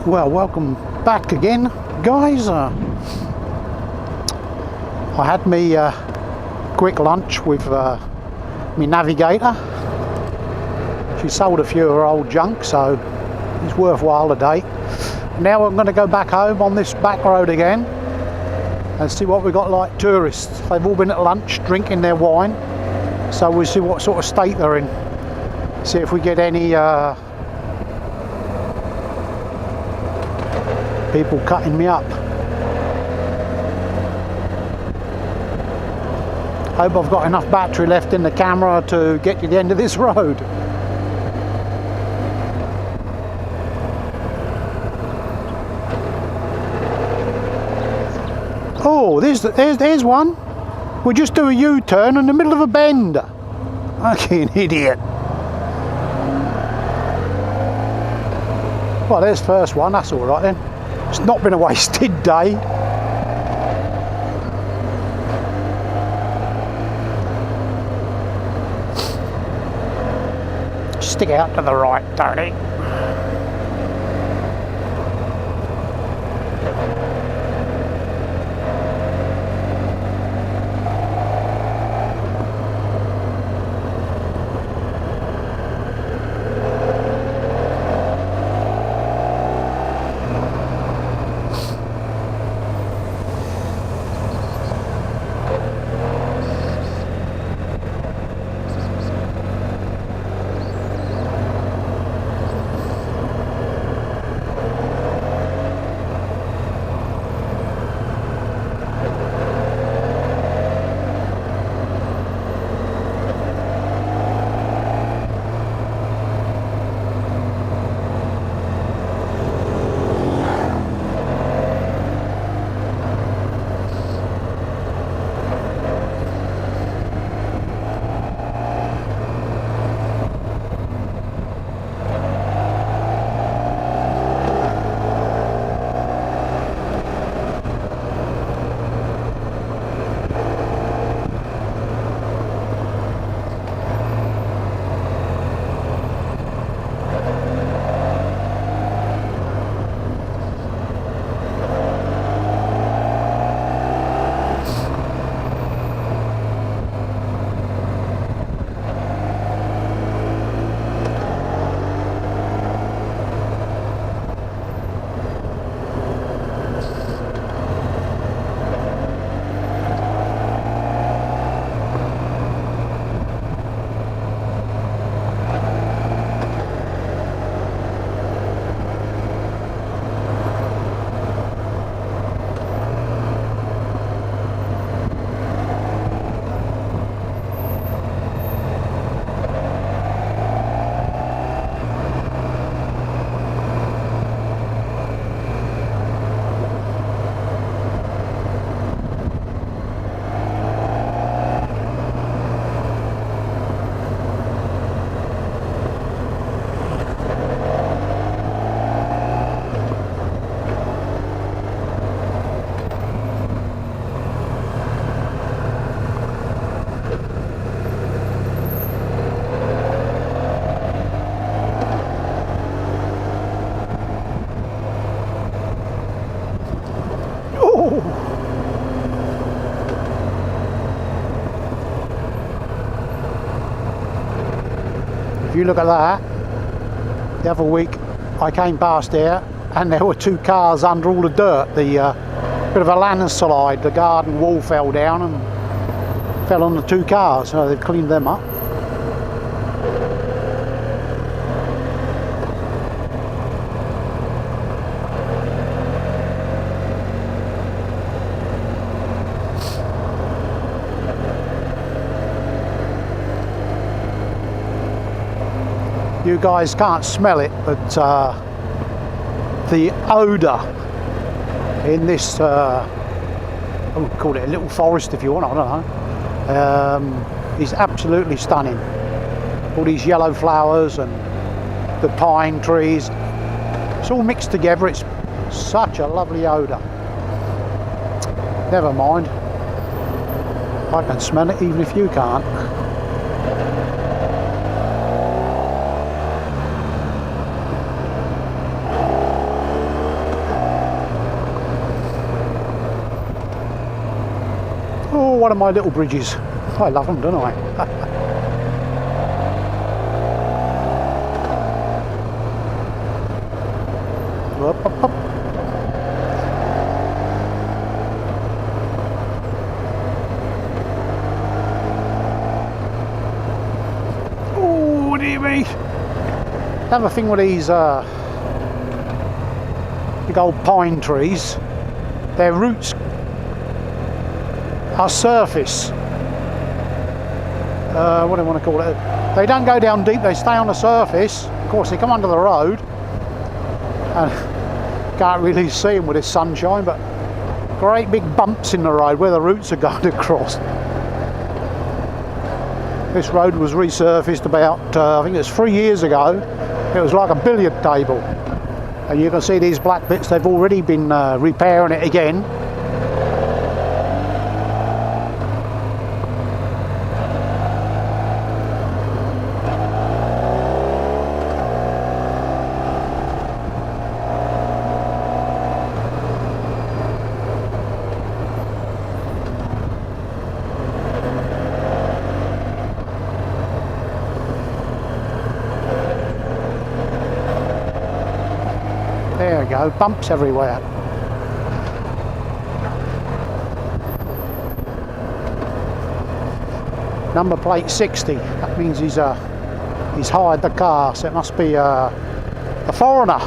Well, welcome back again, guys. I had me quick lunch with my navigator. She sold a few of her old junk, so it's worthwhile today. Now I'm going to go back home on this back road again and see what we got like tourists. They've all been at lunch drinking their wine, so we'll see what sort of state they're in. See if we get any people cutting me up. Hope I've got enough battery left in the camera to get to the end of this road. Oh, there's one. We'll just do a U-turn in the middle of a bend. Fucking idiot. Well, there's the first one, that's all right then. It's not been a wasted day. Stick out to the right, Tony. If you look at that, the other week I came past here and there were two cars under all the dirt. The bit of a landslide, the garden wall fell down and fell on the two cars, so they've cleaned them up. You guys can't smell it, but the odour in this, I would call it a little forest if you want, I don't know, is absolutely stunning. All these yellow flowers and the pine trees, it's all mixed together. It's such a lovely odour. Never mind, I can smell it even if you can't. one of my little bridges. I love them, don't I? Up, up, up. Oh dear me. Another thing with these big old pine trees, their roots are surface. What do I want to call it? They don't go down deep, they stay on the surface. Of course they come under the road and can't really see them with this sunshine, but great big bumps in the road where the roots are going across. This road was resurfaced about, I think it's 3 years ago. It was like a billiard table. And you can see these black bits, they've already been repairing it again. There we go, bumps everywhere. Number plate 60, that means he's hired the car, so it must be a foreigner.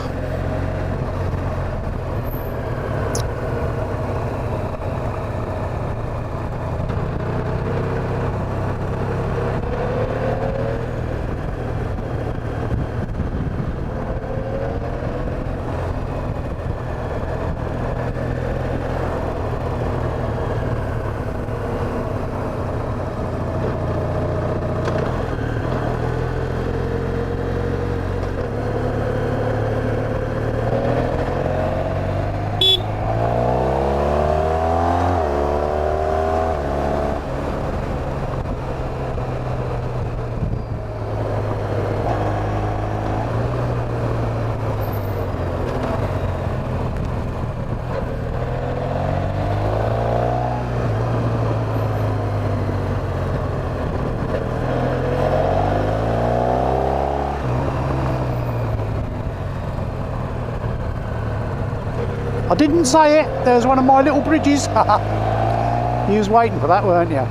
I didn't say it, there's one of my little bridges. You was waiting for that, weren't you?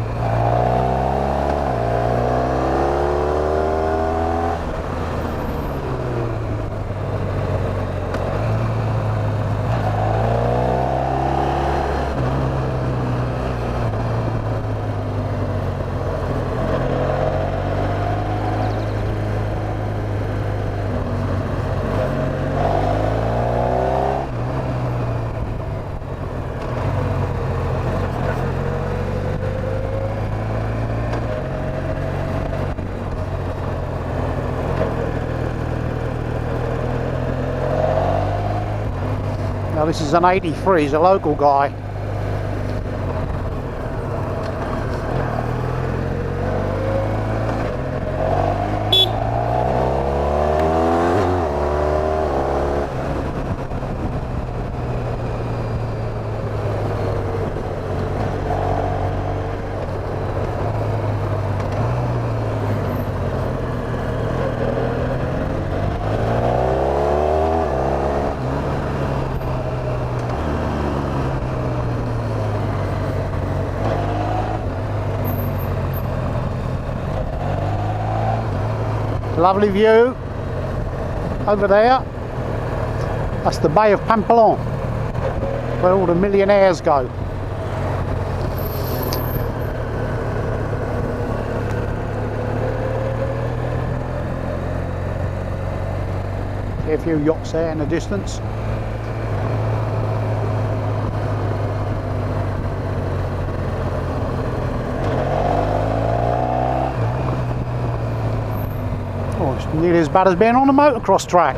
Now this is an 83, he's a local guy. Lovely view over there. That's the Bay of Pampelon, where all the millionaires go. See a few yachts there in the distance. Nearly as bad as being on a motocross track.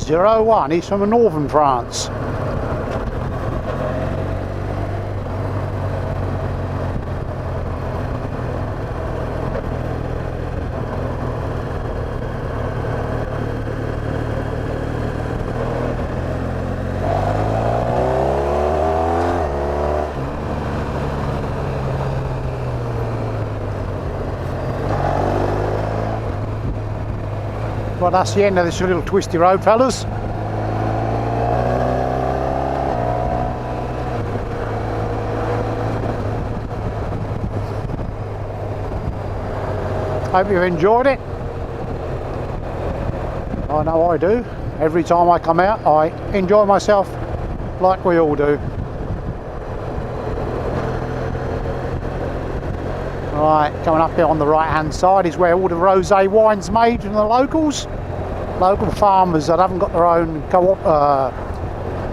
01. He's from northern France. Well, that's the end of this little twisty road, fellas. Hope you've enjoyed it. I know I do. Every time I come out, I enjoy myself like we all do. Right, coming up here on the right hand side is where all the rosé wine's made from the locals. Local farmers that haven't got their own co-op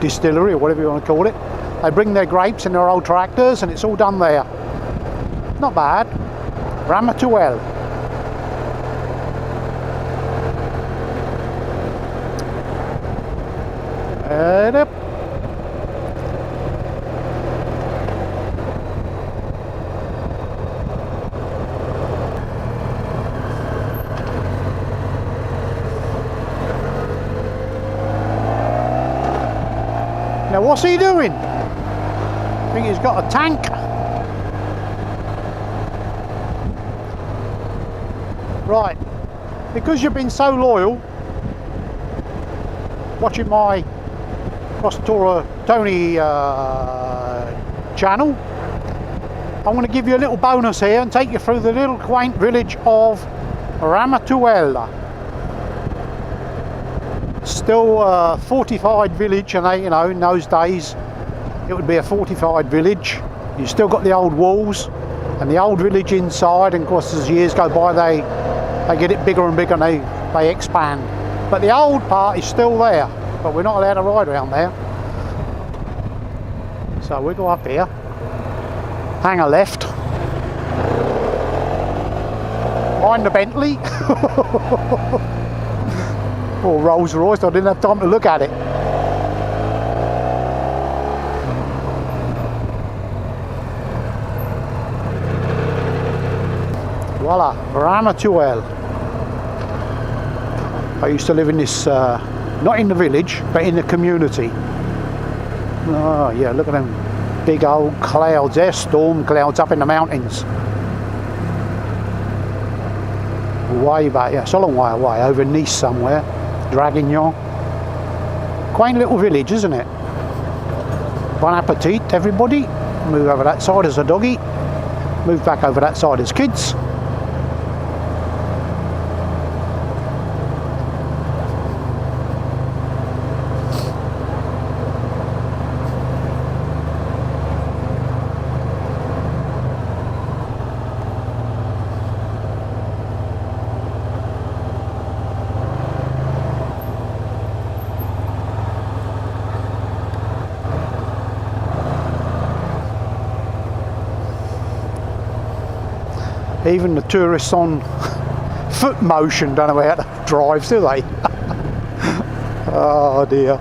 distillery or whatever you want to call it. They bring their grapes in their old tractors and it's all done there. Not bad. Ramatuelle. Head up. Now what's he doing? I think he's got a tank. Right, because you've been so loyal watching my Crosstourer Tony channel, I'm going to give you a little bonus here and take you through the little quaint village of Ramatuelle. Still a fortified village, and you know, in those days it would be a fortified village. You still got the old walls and the old village inside, and of course as years go by they get it bigger and bigger and they expand. But the old part is still there, but we're not allowed to ride around there. So we go up here, hang a left, mind the Bentley. Or Rolls Royce, I didn't have time to look at it. Voila, Ramatuelle. I used to live in this, not in the village, but in the community. Oh yeah, look at them big old clouds there, storm clouds up in the mountains. Way back, yeah, it's a long way away, over Nice somewhere. Draguignan. Quaint little village, isn't it? Bon appetit, everybody. Move over that side as a doggy. Move back over that side as kids. Even the tourists on foot motion don't know how to drive, do they? Oh dear.